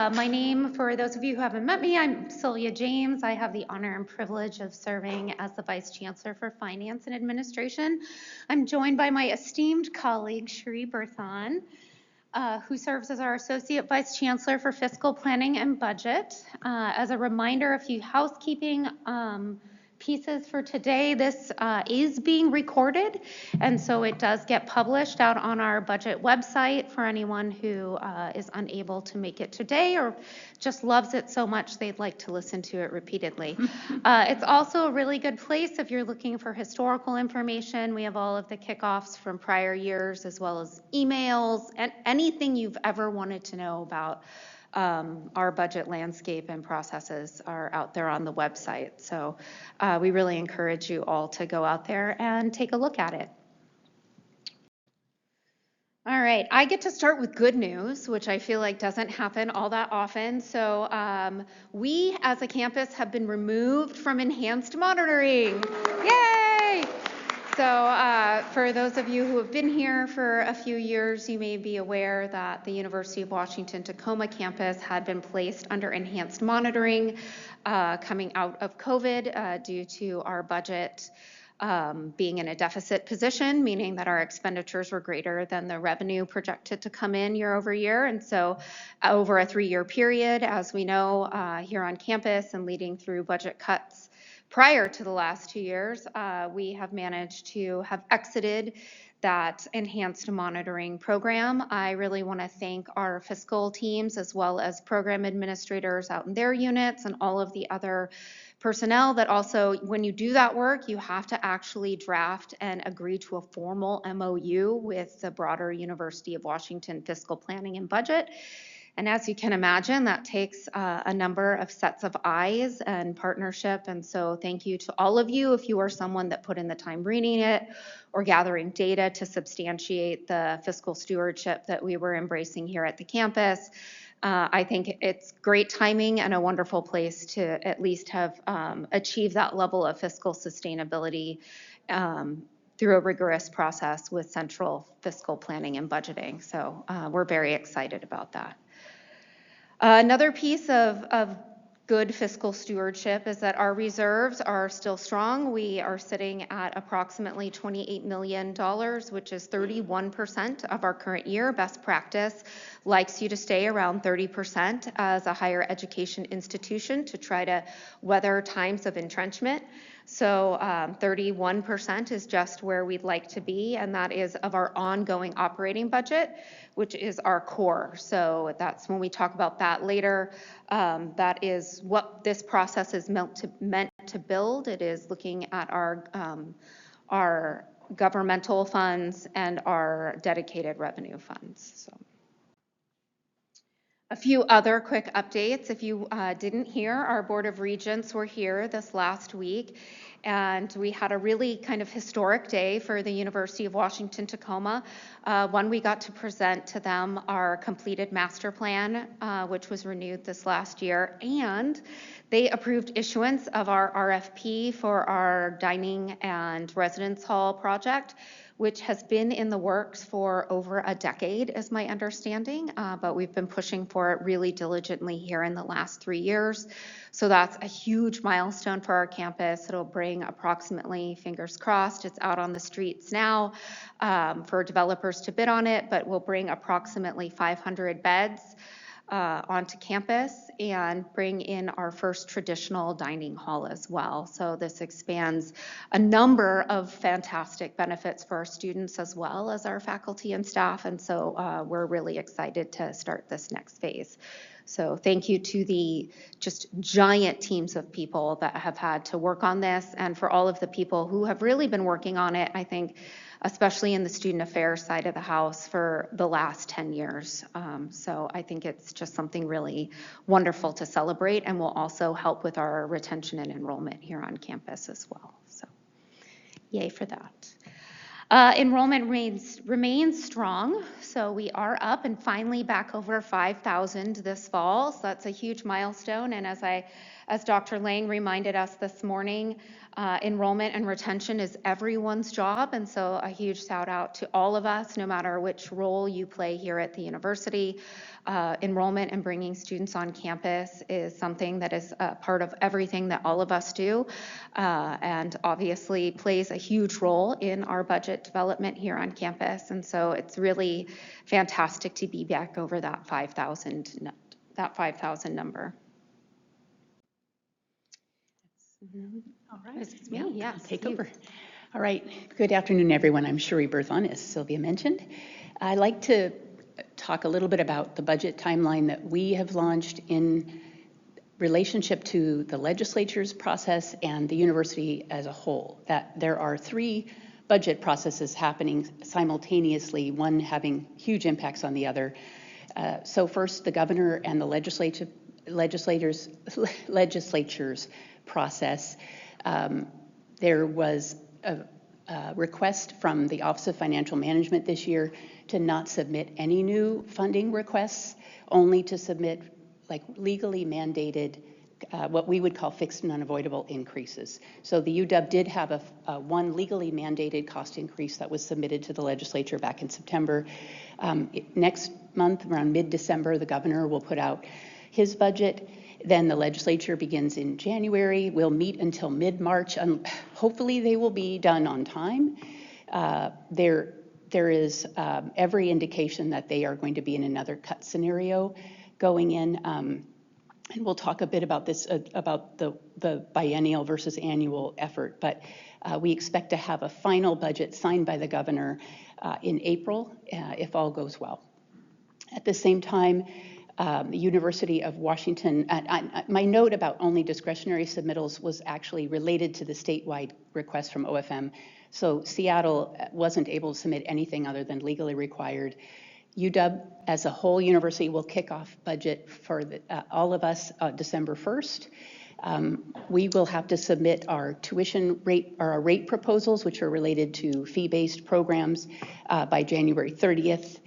My name, for those of you who haven't met me, I'm Sylvia James. I have the honor and privilege of serving as the Vice Chancellor for Finance and Administration. I'm joined by my esteemed colleague, Cherie Berthon, who serves as our Associate Vice Chancellor for Fiscal Planning and Budget. As a reminder, a few housekeeping pieces for today. This is being recorded, and so it does get published out on our budget website for anyone who is unable to make it today or just loves it so much they'd like to listen to it repeatedly. It's also a really good place if you're looking for historical information. We have all of the kickoffs from prior years, as well as emails and anything you've ever wanted to know about our budget landscape and processes are out there on the website. So we really encourage you all to go out there and take a look at it. All right, I get to start with good news, which I feel like doesn't happen all that often. So we as a campus have been removed from enhanced monitoring. Yay! So for those of you who have been here for a few years, you may be aware that the University of Washington Tacoma campus had been placed under enhanced monitoring coming out of COVID due to our budget being in a deficit position, meaning that our expenditures were greater than the revenue projected to come in year over year. And so over a 3-year period, as we know here on campus and leading through budget cuts prior to the last 2 years, we have managed to have exited that enhanced monitoring program. I really want to thank our fiscal teams as well as program administrators out in their units and all of the other personnel that also, when you do that work, you have to actually draft and agree to a formal MOU with the broader University of Washington fiscal planning and budget. And as you can imagine, that takes a number of sets of eyes and partnership. And so thank you to all of you if you are someone that put in the time reading it or gathering data to substantiate the fiscal stewardship that we were embracing here at the campus. I think it's great timing and a wonderful place to at least have achieved that level of fiscal sustainability through a rigorous process with central fiscal planning and budgeting. So we're very excited about that. Another piece of good fiscal stewardship is that our reserves are still strong. We are sitting at approximately $28 million, which is 31% of our current year. Best practice likes you to stay around 30% as a higher education institution to try to weather times of entrenchment. So 31% is just where we'd like to be, and that is of our ongoing operating budget, which is our core. So that's when we talk about that later. That is what this process is meant to build. It is looking at our governmental funds and our dedicated revenue funds. So a few other quick updates. If you didn't hear, our Board of Regents were here this last week, and we had a really kind of historic day for the University of Washington Tacoma. One, we got to present to them our completed master plan, which was renewed this last year, and they approved issuance of our RFP for our dining and residence hall project, which has been in the works for over a decade, is my understanding, but we've been pushing for it really diligently here in the last 3 years. So that's a huge milestone for our campus. It'll bring approximately, fingers crossed, it's out on the streets now for developers to bid on it, but we'll bring approximately 500 beds onto campus and bring in our first traditional dining hall as well. So this expands a number of fantastic benefits for our students as well as our faculty and staff. And so we're really excited to start this next phase. So thank you to the just giant teams of people that have had to work on this, and for all of the people who have really been working on it, I think, especially in the student affairs side of the house for the last 10 years. So I think it's just something really wonderful to celebrate, and will also help with our retention and enrollment here on campus as well. So yay for that. Enrollment remains strong, so we are up and finally back over 5,000 this fall. So that's a huge milestone. And as Dr. Lang reminded us this morning, enrollment and retention is everyone's job. And so a huge shout out to all of us, no matter which role you play here at the university. Enrollment and bringing students on campus is something that is a part of everything that all of us do, and obviously plays a huge role in our budget development here on campus. And so it's really fantastic to be back over that 5,000 number. All right. It's me, yes. Take over. All right. Good afternoon, everyone. I'm Cherie Berthon, as Sylvia mentioned. I'd like to talk a little bit about the budget timeline that we have launched in relationship to the legislature's process and the university as a whole. That there are 3 budget processes happening simultaneously, one having huge impacts on the other. So first, the governor and the legislatures process. There was a request from the Office of Financial Management this year to not submit any new funding requests, only to submit like legally mandated, what we would call fixed and unavoidable increases. So the UW did have a one legally mandated cost increase that was submitted to the legislature back in September. Next month, around mid-December, the governor will put out his budget. Then the legislature begins in January. We'll meet until mid-March, and hopefully they will be done on time. There is every indication that they are going to be in another cut scenario going in. And we'll talk a bit about this, about the biennial versus annual effort, but we expect to have a final budget signed by the governor in April, if all goes well. At the same time, the University of Washington, my note about only discretionary submittals was actually related to the statewide request from OFM. So Seattle wasn't able to submit anything other than legally required. UW as a whole university will kick off budget for all of us December 1st. We will have to submit our tuition rate or our rate proposals, which are related to fee-based programs, by January 30th.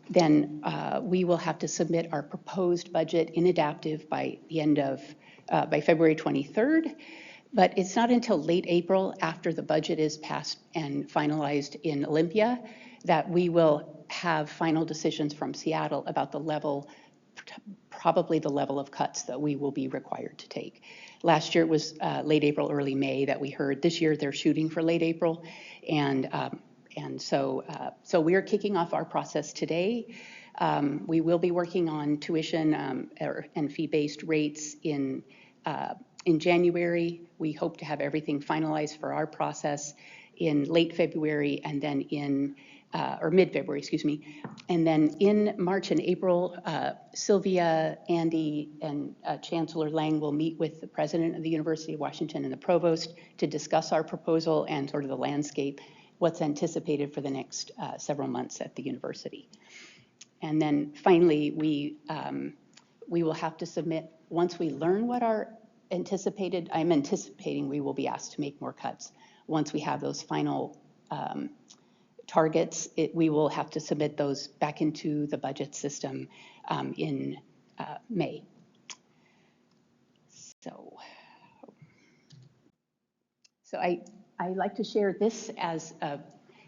Then we will have to submit our proposed budget in adaptive by the end of, by February 23rd. But it's not until late April, after the budget is passed and finalized in Olympia, that we will have final decisions from Seattle about the level, probably the level of cuts that we will be required to take. Last year it was late April, early May that we heard. This year they're shooting for late April. And so we are kicking off our process today. We will be working on tuition and fee-based rates in January. We hope to have everything finalized for our process in late February, and then in, or mid-February, excuse me. And then in March and April, Sylvia, Andy, and Chancellor Lang will meet with the president of the University of Washington and the provost to discuss our proposal and sort of the landscape, what's anticipated for the next several months at the university. And then finally, we will have to submit, once we learn what our I'm anticipating we will be asked to make more cuts. Once we have those final targets, we will have to submit those back into the budget system in May. So I like to share this as a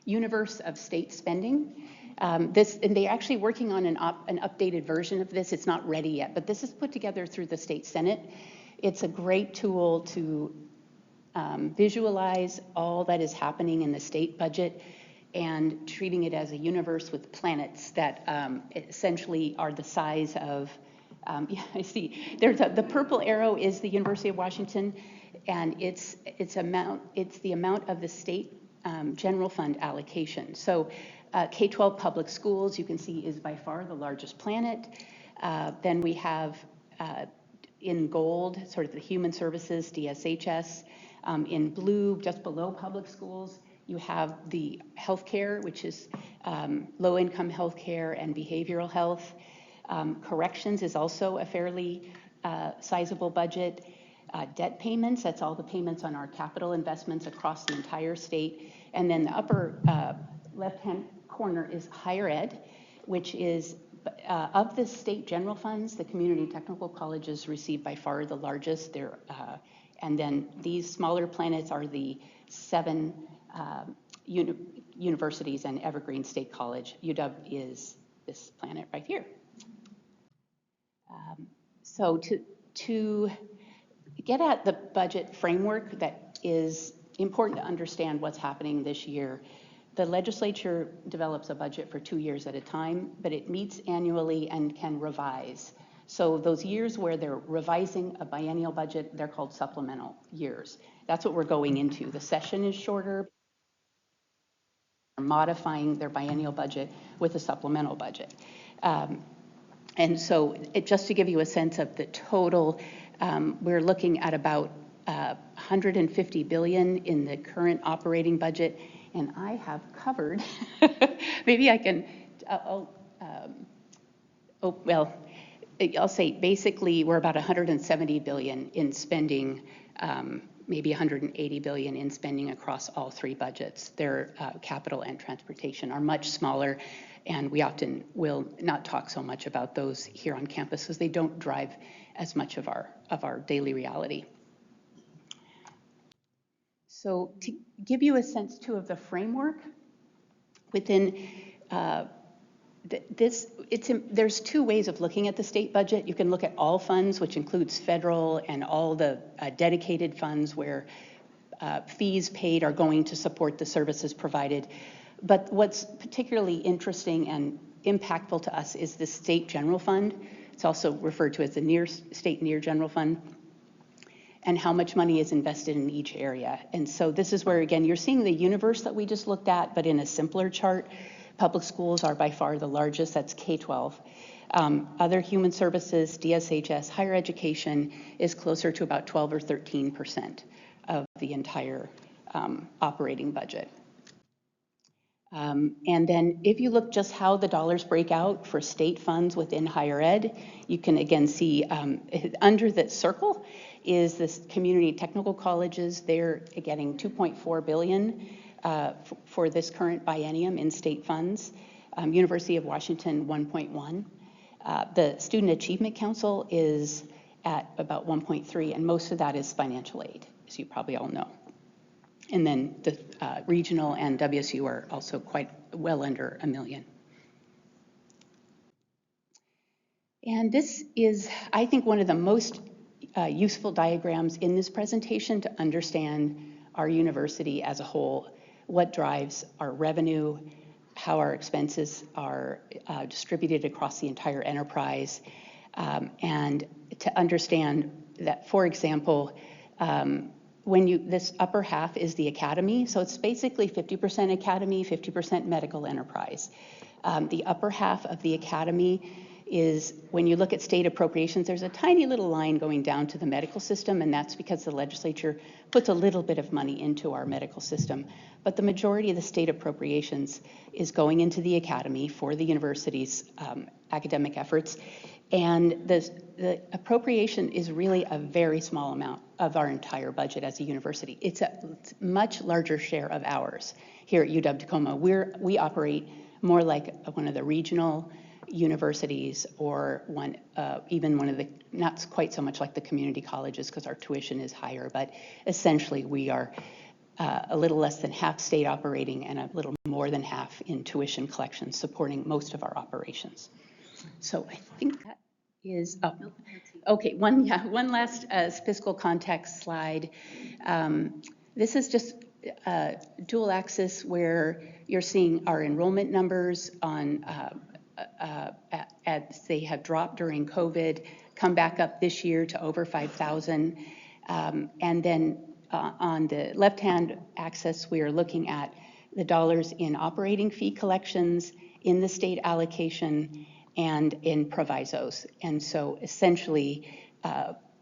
universe of state spending. And they're actually working on an updated version of this. It's not ready yet, but this is put together through the state Senate. It's a great tool to visualize all that is happening in the state budget and treating it as a universe with planets that essentially are the size of, yeah, I see, there's the purple arrow is the University of Washington, and it's the amount of the state general fund allocation. So K-12 public schools, you can see, is by far the largest planet. Then we have in gold, sort of the human services, DSHS. In blue, just below public schools, you have the healthcare, which is low-income healthcare and behavioral health. Corrections is also a fairly sizable budget. Debt payments, that's all the payments on our capital investments across the entire state. And then the upper left-hand corner is higher ed, which is of the state general funds, the community technical colleges receive by far the largest. And then these smaller planets are the 7 universities and Evergreen State College. UW is this planet right here. So to get at the budget framework, that is important to understand what's happening this year. The legislature develops a budget for 2 years at a time, but it meets annually and can revise. So those years where they're revising a biennial budget, they're called supplemental years. That's what we're going into. The session is shorter, modifying their biennial budget with a supplemental budget. And so just to give you a sense of the total, we're looking at about 150 billion in the current operating budget. And I have covered, maybe I can, I'll say basically we're about 170 billion in spending, maybe 180 billion in spending across all 3 budgets. Their capital and transportation are much smaller, and we often will not talk so much about those here on campus because they don't drive as much of our daily reality. So to give you a sense too of the framework within there's 2 ways of looking at the state budget. You can look at all funds, which includes federal and all the dedicated funds where fees paid are going to support the services provided. But what's particularly interesting and impactful to us is the state general fund. It's also referred to as the state near general fund, and how much money is invested in each area. And so this is where, again, you're seeing the universe that we just looked at, but in a simpler chart. Public schools are by far the largest, that's K-12. Other human services, DSHS, higher education is closer to about 12 or 13% of the entire operating budget. And then if you look just how the dollars break out for state funds within higher ed, you can again see under that circle is this community technical colleges. They're getting 2.4 billion for this current biennium in state funds. University of Washington, 1.1. The Student Achievement Council is at about 1.3, and most of that is financial aid, as you probably all know. And then the regional and WSU are also quite well under $1 million. And this is, I think, one of the most useful diagrams in this presentation to understand our university as a whole, what drives our revenue, how our expenses are distributed across the entire enterprise, and to understand that, for example, this upper half is the academy, so it's basically 50% academy, 50% medical enterprise. The upper half of the academy is, when you look at state appropriations, there's a tiny little line going down to the medical system, and that's because the legislature puts a little bit of money into our medical system. But the majority of the state appropriations is going into the academy for the university's academic efforts. And the appropriation is really a very small amount of our entire budget as a university. It's a much larger share of ours here at UW Tacoma. We operate more like one of the regional universities, or even one of the, not quite so much like the community colleges because our tuition is higher, but essentially we are a little less than half state operating and a little more than half in tuition collection, supporting most of our operations. So I think that is, okay, one last fiscal context slide. This is just dual axis where you're seeing our enrollment numbers on as they have dropped during COVID, come back up this year to over 5,000. And then on the left-hand axis, we are looking at the dollars in operating fee collections, in the state allocation, and in provisos. And so essentially,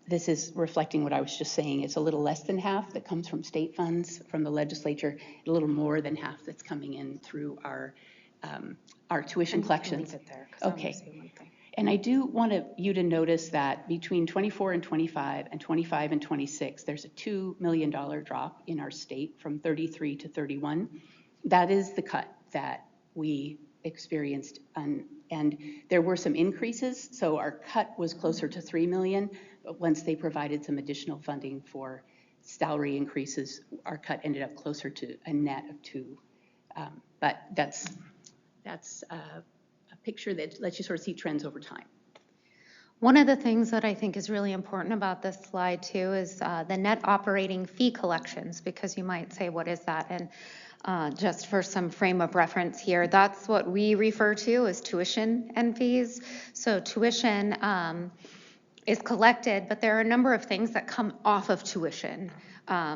this is reflecting what I was just saying. It's a little less than half that comes from state funds from the legislature, a little more than half that's coming in through our tuition collections. Leave it there, okay. And I do want you to notice that between 24 and 25 and 25 and 26, there's a $2 million drop in our state from 33 to 31. That is the cut that we experienced, and there were some increases, so our cut was closer to 3 million, but once they provided some additional funding for salary increases, our cut ended up closer to a net of 2. But that's a picture that lets you sort of see trends over time. One of the things that I think is really important about this slide too is the net operating fee collections, because you might say, what is that? And just for some frame of reference here, that's what we refer to as tuition and fees. So tuition is collected, but there are a number of things that come off of tuition.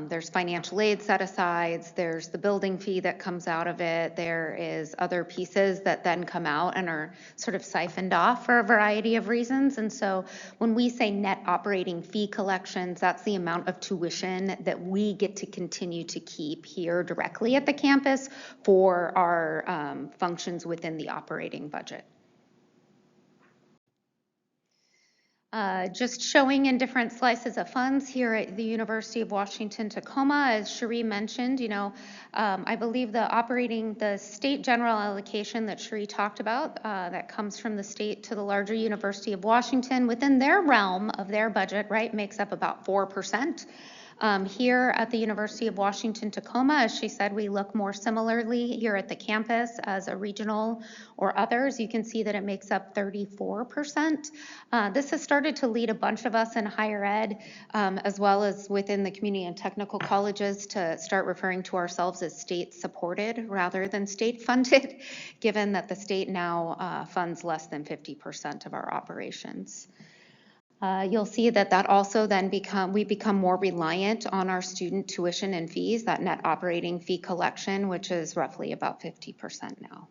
There's financial aid set-asides, there's the building fee that comes out of it, there is other pieces that then come out and are sort of siphoned off for a variety of reasons. And so when we say net operating fee collections, that's the amount of tuition that we get to continue to keep here directly at the campus for our functions within the operating budget. Just showing in different slices of funds here at the University of Washington, Tacoma. As Cherie mentioned, I believe the state general allocation that Cherie talked about, that comes from the state to the larger University of Washington within their realm of their budget, right, makes up about 4%. Here at the University of Washington, Tacoma, as she said, we look more similarly here at the campus as a regional or others. You can see that it makes up 34%. This has started to lead a bunch of us in higher ed, as well as within the community and technical colleges, to start referring to ourselves as state supported rather than state funded, given that the state now funds less than 50% of our operations. You'll see that also then we become more reliant on our student tuition and fees, that net operating fee collection, which is roughly about 50% now.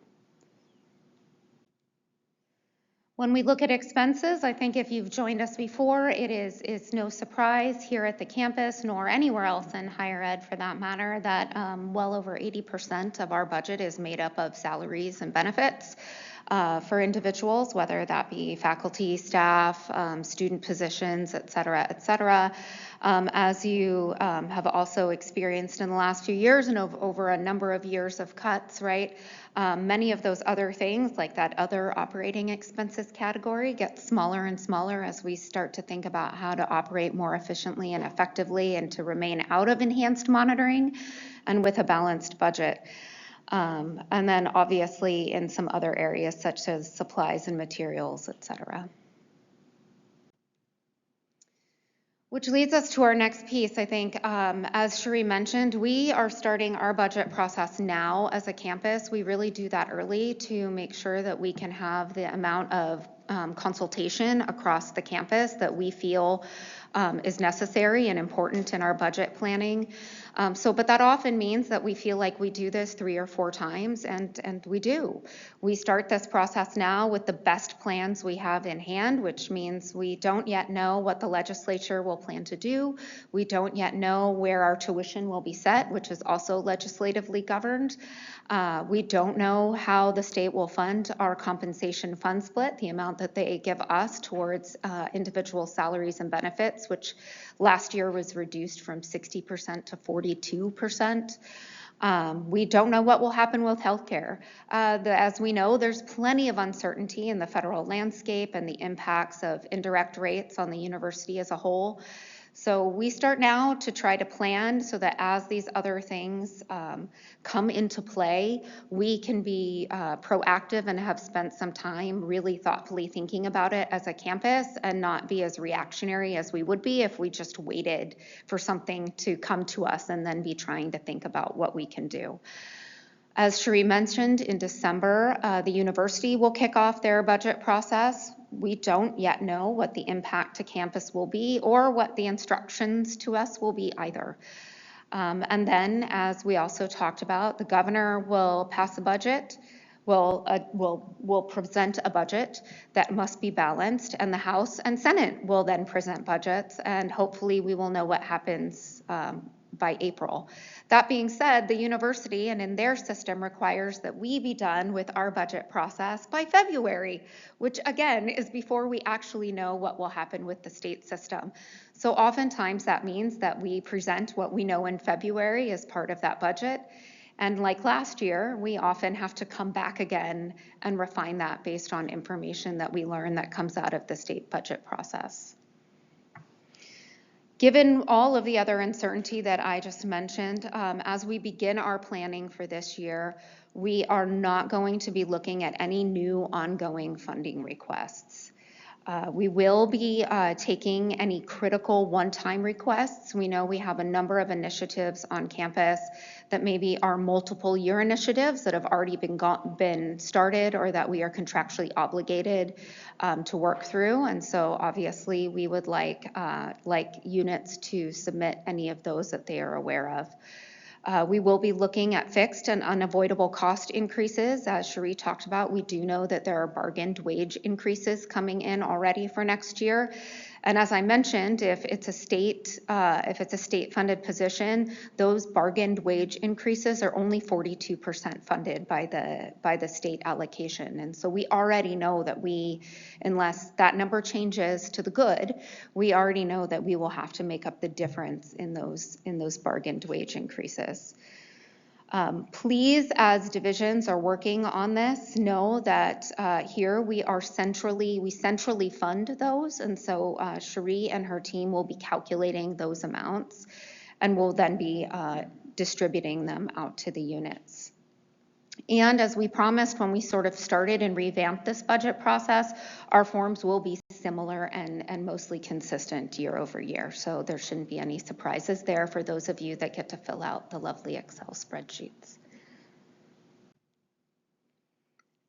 When we look at expenses, I think if you've joined us before, it's no surprise here at the campus, nor anywhere else in higher ed for that matter, that well over 80% of our budget is made up of salaries and benefits. For individuals, whether that be faculty, staff, student positions, et cetera, as you have also experienced in the last few years and over a number of years of cuts, right? Many of those other things, like that other operating expenses category, get smaller and smaller as we start to think about how to operate more efficiently and effectively and to remain out of enhanced monitoring and with a balanced budget. And then obviously in some other areas such as supplies and materials, et cetera. Which leads us to our next piece, I think. As Cherie mentioned, we are starting our budget process now as a campus. We really do that early to make sure that we can have the amount of consultation across the campus that we feel is necessary and important in our budget planning. But that often means that we feel like we do this 3 or 4 times, and we do. We start this process now with the best plans we have in hand, which means we don't yet know what the legislature will plan to do. We don't yet know where our tuition will be set, which is also legislatively governed. We don't know how the state will fund our compensation fund split, the amount that they give us towards individual salaries and benefits, which last year was reduced from 60% to 42%. We don't know what will happen with healthcare. As we know, there's plenty of uncertainty in the federal landscape and the impacts of indirect rates on the university as a whole. So we start now to try to plan so that as these other things come into play, we can be proactive and have spent some time really thoughtfully thinking about it as a campus and not be as reactionary as we would be if we just waited for something to come to us and then be trying to think about what we can do. As Cherie mentioned, in December, the university will kick off their budget process. We don't yet know what the impact to campus will be or what the instructions to us will be either. And then, as we also talked about, the governor will pass a budget, will present a budget that must be balanced, and the House and Senate will then present budgets, and hopefully we will know what happens by April. That being said, the university and in their system requires that we be done with our budget process by February, which again is before we actually know what will happen with the state system. So oftentimes that means that we present what we know in February as part of that budget. And like last year, we often have to come back again and refine that based on information that we learn that comes out of the state budget process. Given all of the other uncertainty that I just mentioned, as we begin our planning for this year, we are not going to be looking at any new ongoing funding requests. We will be taking any critical one-time requests. We know we have a number of initiatives on campus that maybe are multiple year initiatives that have already been started or that we are contractually obligated to work through. And so obviously we would like units to submit any of those that they are aware of. We will be looking at fixed and unavoidable cost increases. As Cherie talked about, we do know that there are bargained wage increases coming in already for next year. And as I mentioned, if it's a state-funded position, those bargained wage increases are only 42% funded by the state allocation. And so we already know that unless that number changes to the good, we already know that we will have to make up the difference in those bargained wage increases. Please, as divisions are working on this, know that here we centrally fund those, and so Cherie and her team will be calculating those amounts, and will then be distributing them out to the units. And as we promised when we sort of started and revamped this budget process, our forms will be similar and mostly consistent year over year. So there shouldn't be any surprises there for those of you that get to fill out the lovely Excel spreadsheets.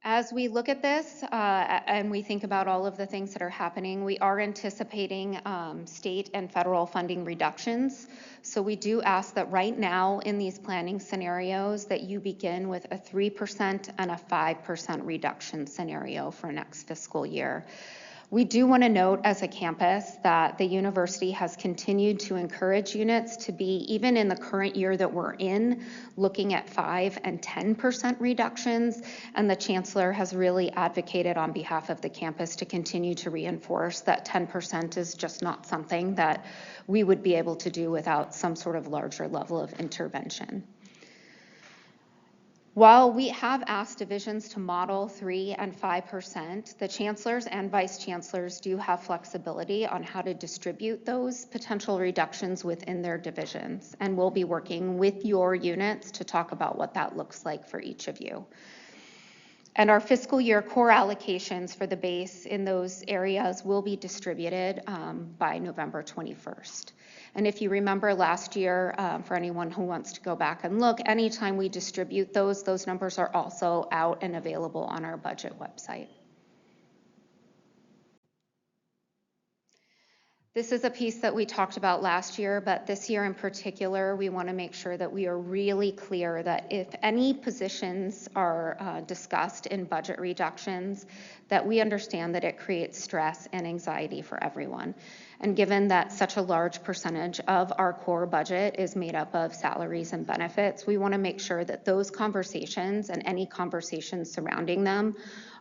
As we look at this and we think about all of the things that are happening, we are anticipating state and federal funding reductions. So we do ask that right now in these planning scenarios that you begin with a 3% and a 5% reduction scenario for next fiscal year. We do want to note as a campus that the university has continued to encourage units to be, even in the current year that we're in, looking at 5 and 10% reductions. And the chancellor has really advocated on behalf of the campus to continue to reinforce that 10% is just not something that we would be able to do without some sort of larger level of intervention. While we have asked divisions to model 3 and 5%, the chancellors and vice chancellors do have flexibility on how to distribute those potential reductions within their divisions, and we'll be working with your units to talk about what that looks like for each of you. And our fiscal year core allocations for the base in those areas will be distributed by November 21st. And if you remember last year, for anyone who wants to go back and look, anytime we distribute those numbers are also out and available on our budget website. This is a piece that we talked about last year, but this year in particular, we want to make sure that we are really clear that if any positions are discussed in budget reductions, that we understand that it creates stress and anxiety for everyone. And given that such a large percentage of our core budget is made up of salaries and benefits, we want to make sure that those conversations and any conversations surrounding them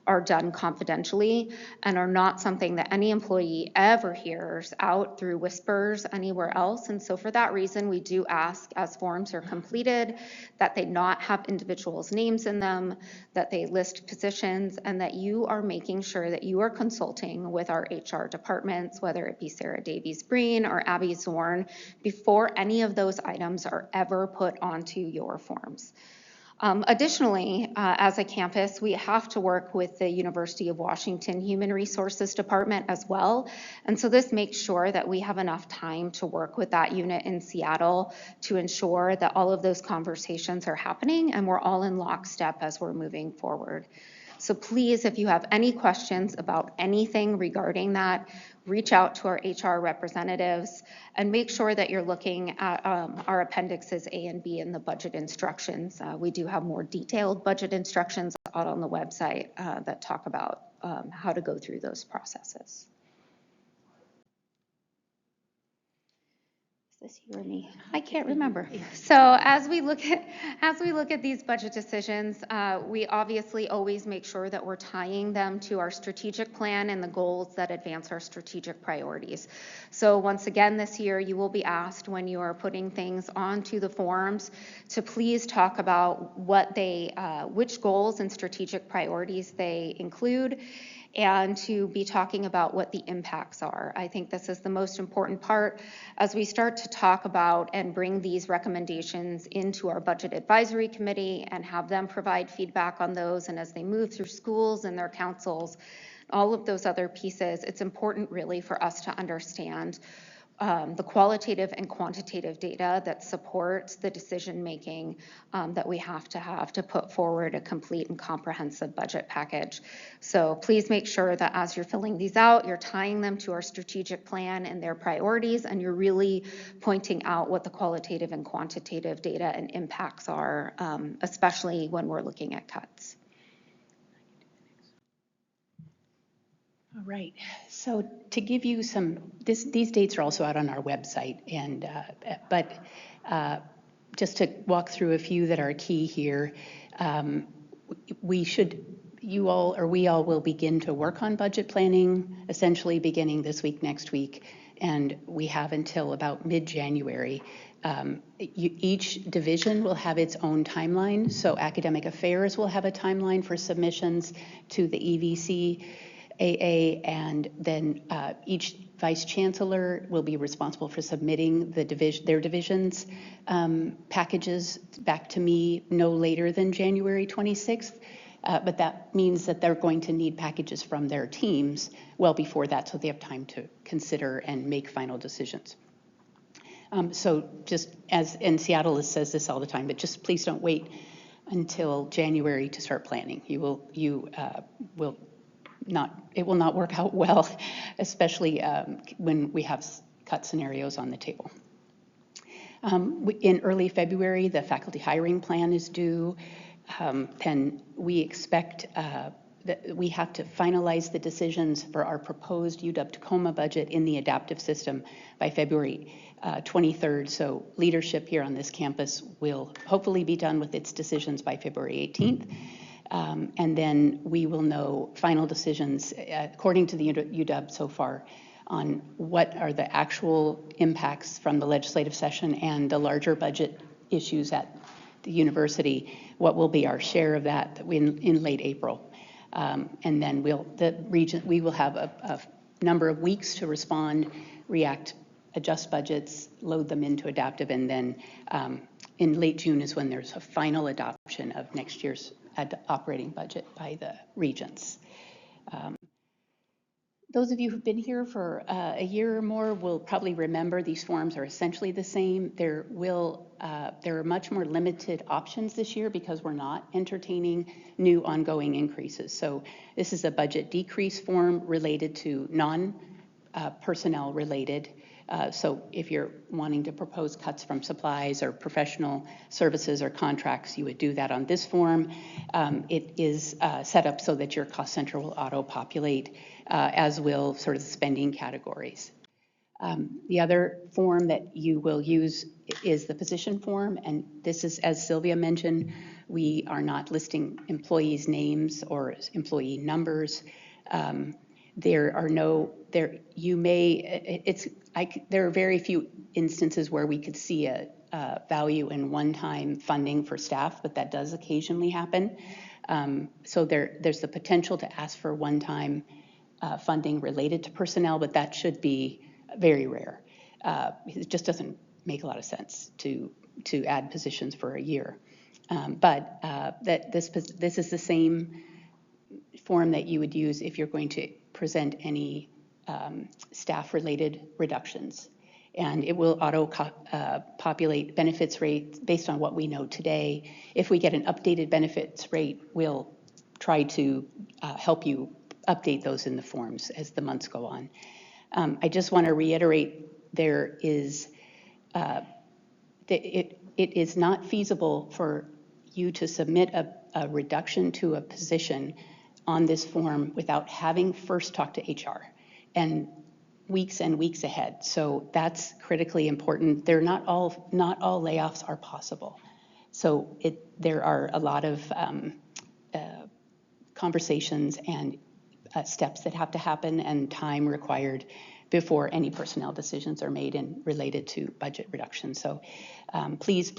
are done confidentially and are not something that any employee ever hears out through whispers anywhere else. And so for that reason, we do ask, as forms are completed, that they not have individuals' names in them, that they list positions, and that you are making sure that you are consulting with our HR departments, whether it be Sarah Davies-Breen or Abby Zorn, before any of those items are ever put onto your forms. Additionally, as a campus, we have to work with the University of Washington Human Resources Department as well. And so this makes sure that we have enough time to work with that unit in Seattle to ensure that all of those conversations are happening and we're all in lockstep as we're moving forward. So please, if you have any questions about anything regarding that, reach out to our HR representatives and make sure that you're looking at our appendixes A and B in the budget instructions. We do have more detailed budget instructions out on the website that talk about how to go through those processes. Is this you or me? I can't remember. So as we look at these budget decisions, we obviously always make sure that we're tying them to our strategic plan and the goals that advance our strategic priorities. So once again, this year, you will be asked when you are putting things onto the forms to please talk about which goals and strategic priorities they include, and to be talking about what the impacts are. I think this is the most important part as we start to talk about and bring these recommendations into our budget advisory committee and have them provide feedback on those, and as they move through schools and their councils, all of those other pieces, it's important really for us to understand the qualitative and quantitative data that supports the decision-making that we have to put forward a complete and comprehensive budget package. So please make sure that as you're filling these out, you're tying them to our strategic plan and their priorities, and you're really pointing out what the qualitative and quantitative data and impacts are, especially when we're looking at cuts. All right, so to give you these dates are also out on our website, and just to walk through a few that are key here, we all will begin to work on budget planning, essentially beginning this week, next week, and we have until about mid-January. Each division will have its own timeline, so academic affairs will have a timeline for submissions to the EVC AA, and then each vice chancellor will be responsible for submitting their division's packages back to me no later than January 26th. But that means that they're going to need packages from their teams well before that, so they have time to consider and make final decisions. So just and Seattle says this all the time, but just please don't wait until January to start planning. It will not work out well, especially when we have cut scenarios on the table. In early February, the faculty hiring plan is due, and we expect that we have to finalize the decisions for our proposed UW-Tacoma budget in the adaptive system by February 23rd. So leadership here on this campus will hopefully be done with its decisions by February 18th. And then we will know final decisions, according to the UW so far, on what are the actual impacts from the legislative session and the larger budget issues at the university, what will be our share of that in late April. And then we will have a number of weeks to respond, react, adjust budgets, load them into adaptive, and then in late June is when there's a final adoption of next year's operating budget by the regents. Those of you who've been here for a year or more will probably remember these forms are essentially the same. There are much more limited options this year because we're not entertaining new ongoing increases. So this is a budget decrease form related to non-personnel related. So if you're wanting to propose cuts from supplies or professional services or contracts, you would do that on this form. It is set up so that your cost center will auto-populate, as will sort of the spending categories. The other form that you will use is the position form, and this is, as Sylvia mentioned, we are not listing employees' names or employee numbers. There are very few instances where we could see a value in one-time funding for staff, but that does occasionally happen. So there's the potential to ask for one-time funding related to personnel, but that should be very rare. It just doesn't make a lot of sense to add positions for a year. But this is the same form that you would use if you're going to present any staff-related reductions. And it will auto-populate benefits rates based on what we know today. If we get an updated benefits rate, we'll try to help you update those in the forms as the months go on. I just want to reiterate it is not feasible for you to submit a reduction to a position on this form without having first talked to HR. And weeks and weeks ahead. So that's critically important. Not all layoffs are possible. So there are a lot of conversations and steps that have to happen and time required before any personnel decisions are made and related to budget reduction. So please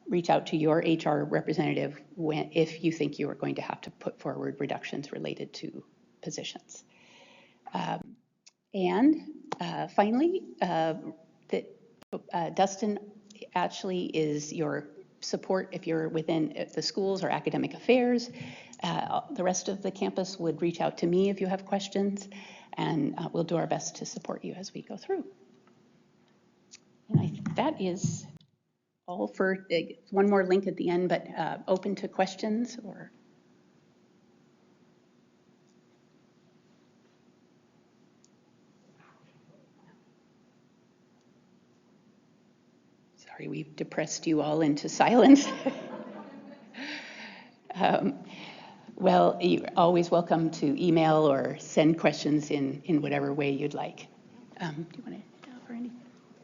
reach out to your HR representative if you think you are going to have to put forward reductions related to positions. Finally, Dustin actually is your support if you're within the schools or academic affairs. The rest of the campus would reach out to me if you have questions, and we'll do our best to support you as we go through. And that is all for one more link at the end, but open to questions or. Sorry, we've depressed you all into silence. Well, you're always welcome to email or send questions in whatever way you'd like. Do you want to offer anything?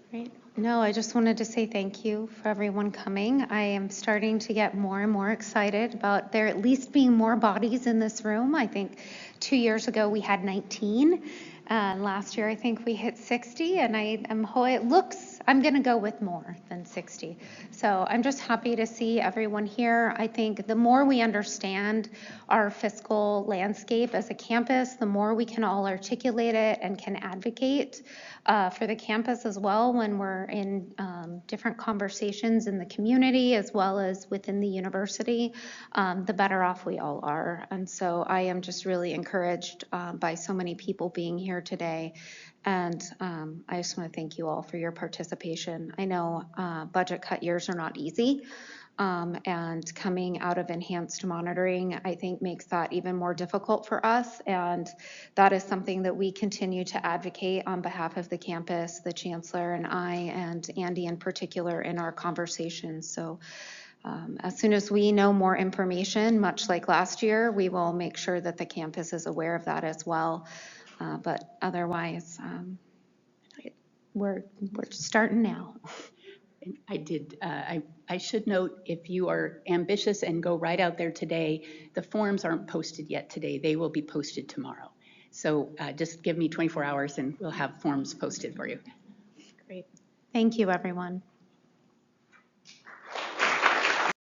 Great. No, I just wanted to say thank you for everyone coming. I am starting to get more and more excited about there at least being more bodies in this room. I think 2 years ago we had 19. Last year I think we hit 60, and I'm going to go with more than 60. So I'm just happy to see everyone here. I think the more we understand our fiscal landscape as a campus, the more we can all articulate it and can advocate for the campus as well when we're in different conversations in the community as well as within the university, the better off we all are. And so I am just really encouraged by so many people being here today. And I just want to thank you all for your participation. I know budget cut years are not easy. And coming out of enhanced monitoring, I think makes that even more difficult for us. And that is something that we continue to advocate on behalf of the campus, the chancellor and I, and Andy in particular in our conversations. So as soon as we know more information, much like last year, we will make sure that the campus is aware of that as well. But otherwise, we're starting now. I should note, if you are ambitious and go right out there today, the forms aren't posted yet today. They will be posted tomorrow. So just give me 24 hours and we'll have forms posted for you. Great. Thank you, everyone.